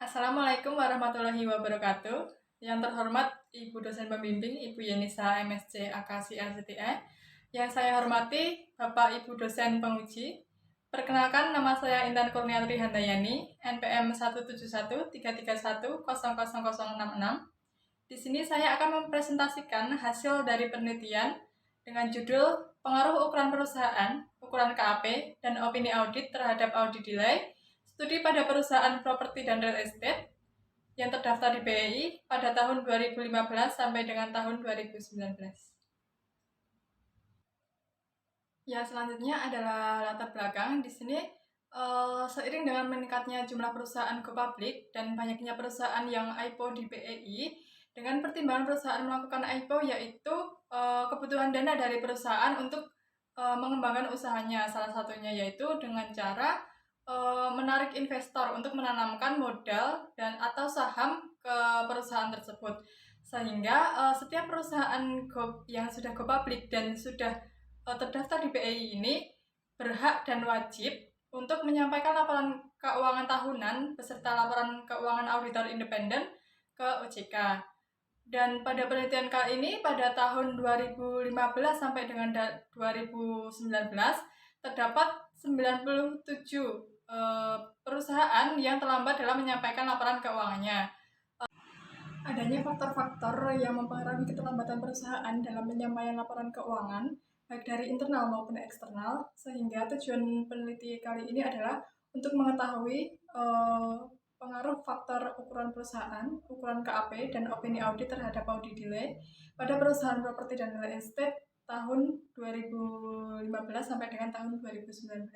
Assalamualaikum warahmatullahi wabarakatuh. Yang terhormat Ibu dosen pembimbing, Ibu Yenisa MSc AKSI LCTA. Yang saya hormati Bapak Ibu dosen penguji. Perkenalkan, nama saya Intan Kurniatri Handayani, NPM 17133100066. Di sini saya akan mempresentasikan hasil dari penelitian dengan judul Pengaruh Ukuran Perusahaan, Ukuran KAP, dan Opini Audit terhadap Audit Delay, Studi pada Perusahaan Properti dan Real Estate yang terdaftar di BEI pada tahun 2015 sampai dengan tahun 2019. Ya, selanjutnya adalah latar belakang. Di sini seiring dengan meningkatnya jumlah perusahaan go public dan banyaknya perusahaan yang IPO di BEI, dengan pertimbangan perusahaan melakukan IPO yaitu kebutuhan dana dari perusahaan untuk mengembangkan usahanya. Salah satunya yaitu dengan cara menarik investor untuk menanamkan modal dan atau saham ke perusahaan tersebut. Sehingga setiap perusahaan yang sudah go public dan sudah terdaftar di BEI ini berhak dan wajib untuk menyampaikan laporan keuangan tahunan beserta laporan keuangan auditor independen ke OJK. Dan pada penelitian kali ini pada tahun 2015 sampai dengan 2019 terdapat 97 perusahaan yang terlambat dalam menyampaikan laporan keuangannya. Adanya faktor-faktor yang mempengaruhi keterlambatan perusahaan dalam penyampaian laporan keuangan, baik dari internal maupun eksternal, sehingga tujuan peneliti kali ini adalah untuk mengetahui pengaruh faktor ukuran perusahaan, ukuran KAP, dan opini audit terhadap audit delay pada perusahaan properti dan real estate tahun 2015 sampai dengan tahun 2019.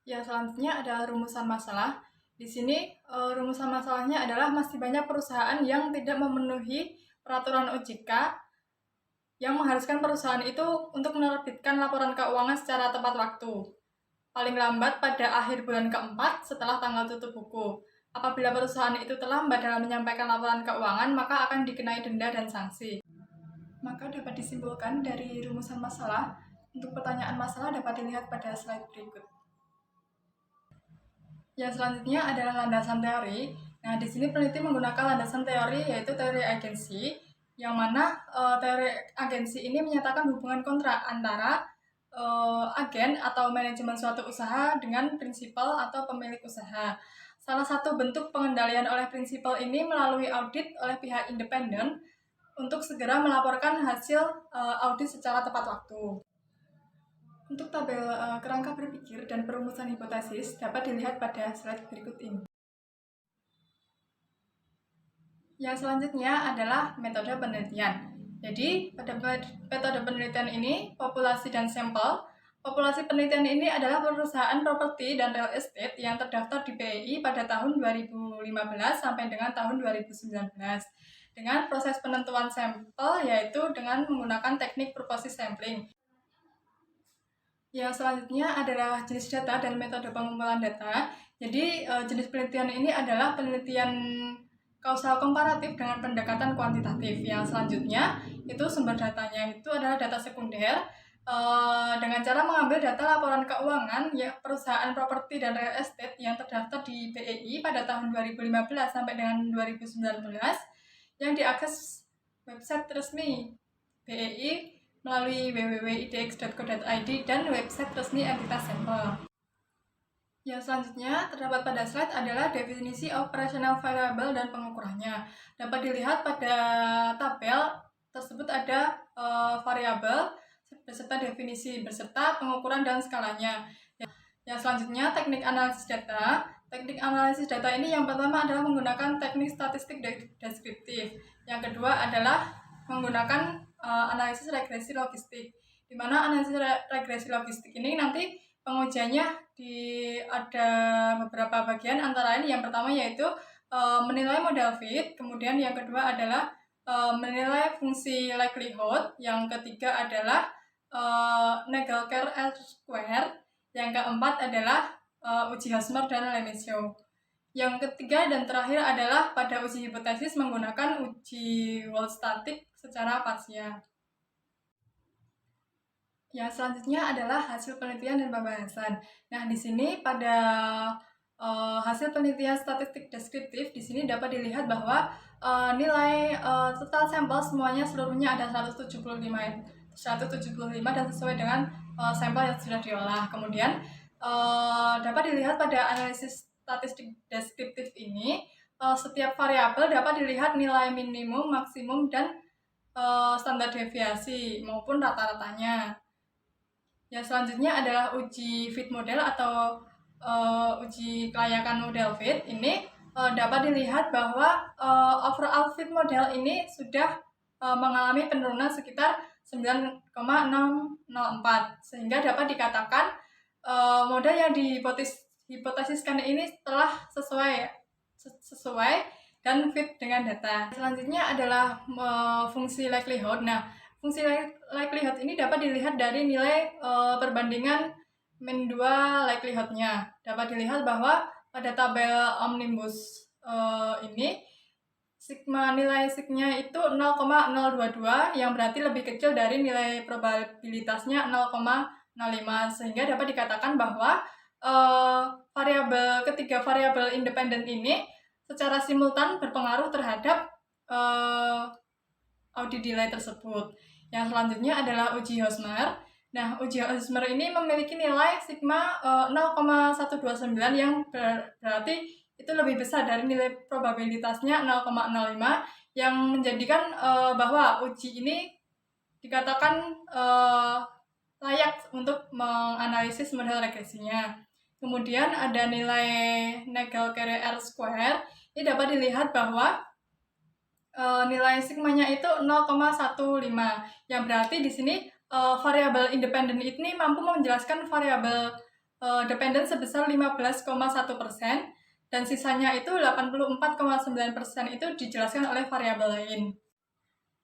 Ya, selanjutnya ada rumusan masalah. Di sini rumusan masalahnya adalah masih banyak perusahaan yang tidak memenuhi peraturan OJK yang mengharuskan perusahaan itu untuk menerbitkan laporan keuangan secara tepat waktu, paling lambat pada akhir bulan keempat setelah tanggal tutup buku. Apabila perusahaan itu terlambat dalam menyampaikan laporan keuangan, maka akan dikenai denda dan sanksi. Maka dapat disimpulkan dari rumusan masalah, untuk pertanyaan masalah dapat dilihat pada slide berikut. Yang selanjutnya adalah landasan teori. Nah, di sini peneliti menggunakan landasan teori yaitu teori agensi, yang mana teori agensi ini menyatakan hubungan kontrak antara agen atau manajemen suatu usaha dengan prinsipal atau pemilik usaha. Salah satu bentuk pengendalian oleh prinsipal ini melalui audit oleh pihak independen untuk segera melaporkan hasil audit secara tepat waktu. Untuk tabel kerangka berpikir dan perumusan hipotesis dapat dilihat pada slide berikut ini. Yang selanjutnya adalah metode penelitian. Jadi, pada metode penelitian ini, populasi dan sampel. Populasi penelitian ini adalah perusahaan properti dan real estate yang terdaftar di BEI pada tahun 2015 sampai dengan tahun 2019. Dengan proses penentuan sampel yaitu dengan menggunakan teknik purposive sampling. Yang selanjutnya adalah jenis data dan metode pengumpulan data. Jadi, jenis penelitian ini adalah penelitian kausal komparatif dengan pendekatan kuantitatif. Yang selanjutnya, itu sumber datanya itu adalah data sekunder, dengan cara mengambil data laporan keuangan ya perusahaan properti dan real estate yang terdaftar di BEI pada tahun 2015 sampai dengan 2019 yang diakses website resmi BEI melalui www.idx.co.id dan website resmi entitas sampel. Yang selanjutnya terdapat pada slide adalah definisi operational variable dan pengukurannya. Dapat dilihat pada tabel tersebut ada variabel beserta definisi beserta pengukuran dan skalanya. Yang selanjutnya teknik analisis data. Teknik analisis data ini yang pertama adalah menggunakan teknik statistik deskriptif. Yang kedua adalah menggunakan analisis regresi logistik, di mana analisis regresi logistik ini nanti pengujiannya ada beberapa bagian, antara lain yang pertama yaitu menilai model fit, kemudian yang kedua adalah menilai fungsi likelihood, yang ketiga adalah Nagelkar R-square, yang keempat adalah uji Hasmer dan Lemeshow. Yang ketiga dan terakhir adalah pada uji hipotesis menggunakan uji wall static secara parsial. Yang selanjutnya adalah hasil penelitian dan pembahasan. Nah, di sini pada hasil penelitian statistik deskriptif di sini dapat dilihat bahwa nilai total sampel semuanya seluruhnya ada 175 dan sesuai dengan sampel yang sudah diolah. Kemudian dapat dilihat pada analisis statistik deskriptif ini setiap variabel dapat dilihat nilai minimum, maksimum, dan standar deviasi maupun rata-ratanya. Yang selanjutnya adalah uji fit model atau uji kelayakan model fit. Ini dapat dilihat bahwa overall fit model ini sudah mengalami penurunan sekitar 9,604 sehingga dapat dikatakan model yang dihipotesiskan ini telah sesuai dan fit dengan data. Selanjutnya adalah fungsi likelihood. Nah, fungsi likelihood ini dapat dilihat dari nilai perbandingan min 2 likelihood-nya. Dapat dilihat bahwa pada tabel omnibus ini nilai sigma itu 0,022 yang berarti lebih kecil dari nilai probabilitasnya 0,05 sehingga dapat dikatakan bahwa ketiga variabel independen ini secara simultan berpengaruh terhadap audit delay tersebut. Yang selanjutnya adalah uji Hosmer. Nah, uji Hosmer ini memiliki nilai sigma 0,129 yang berarti itu lebih besar dari nilai probabilitasnya 0,05 yang menjadikan bahwa uji ini dikatakan layak untuk menganalisis model regresinya. Kemudian ada nilai Nagel-Carrier R-square. Ini dapat dilihat bahwa nilai sigmanya itu 0,15 yang berarti di sini variabel independen ini mampu menjelaskan variabel dependen sebesar 15,1% dan sisanya itu 84,9% itu dijelaskan oleh variabel lain.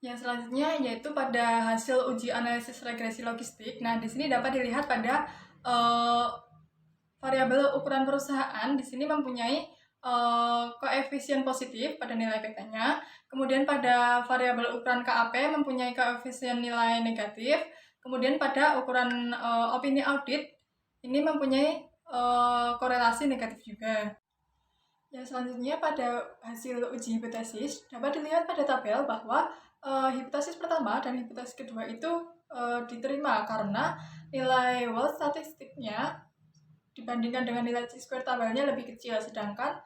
Yang selanjutnya yaitu pada hasil uji analisis regresi logistik. Nah, di sini dapat dilihat pada variabel ukuran perusahaan di sini mempunyai koefisien positif pada nilai PT-nya. Kemudian pada variabel ukuran KAP mempunyai koefisien nilai negatif. Kemudian pada ukuran opini audit ini mempunyai korelasi negatif juga. Yang selanjutnya pada hasil uji hipotesis dapat dilihat pada tabel bahwa hipotesis pertama dan hipotesis kedua itu diterima karena nilai Wald statistiknya dibandingkan dengan nilai chi-square tabelnya lebih kecil, sedangkan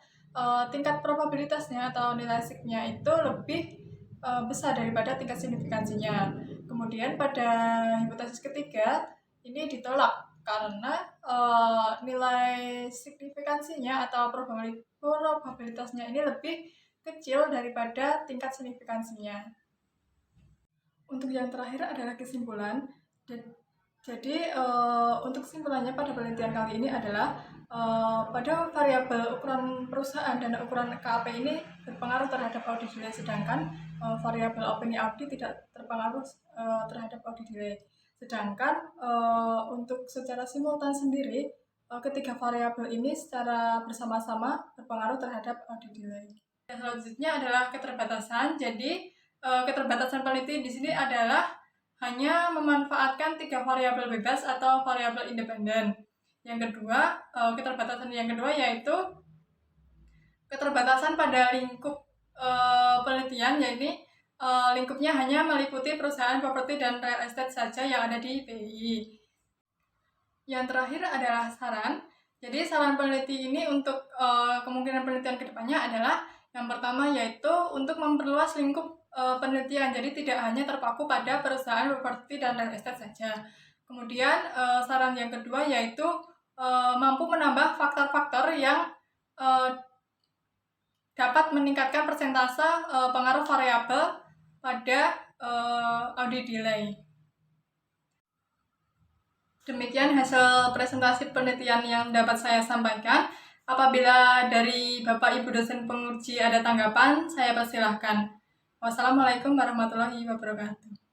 tingkat probabilitasnya atau nilai sigma itu lebih besar daripada tingkat signifikansinya. Kemudian pada hipotesis ketiga ini ditolak karena nilai signifikansinya atau probabilitasnya ini lebih kecil daripada tingkat signifikansinya. Untuk yang terakhir adalah kesimpulan. Jadi untuk kesimpulannya pada penelitian kali ini adalah pada variabel ukuran perusahaan dan ukuran KAP ini berpengaruh terhadap audit delay, sedangkan variabel opini audit tidak terpengaruh terhadap audit delay. Sedangkan untuk secara simultan sendiri ketiga variabel ini secara bersama-sama berpengaruh terhadap audit delay. Yang selanjutnya adalah keterbatasan. Jadi keterbatasan peneliti di sini adalah hanya memanfaatkan 3 variabel bebas atau variabel independen. Yang kedua, keterbatasan yang kedua yaitu keterbatasan pada lingkup penelitian, yaitu lingkupnya hanya meliputi perusahaan properti dan real estate saja yang ada di PII. Yang terakhir adalah saran. Jadi saran peneliti ini untuk kemungkinan penelitian kedepannya adalah yang pertama yaitu untuk memperluas lingkup penelitian, jadi tidak hanya terpaku pada perusahaan properti dan real estate saja. Kemudian saran yang kedua yaitu mampu menambah faktor-faktor yang dapat meningkatkan persentase pengaruh variabel pada audit delay. Demikian hasil presentasi penelitian yang dapat saya sampaikan. Apabila dari Bapak Ibu dosen penguji ada tanggapan, saya persilahkan. Wassalamualaikum warahmatullahi wabarakatuh.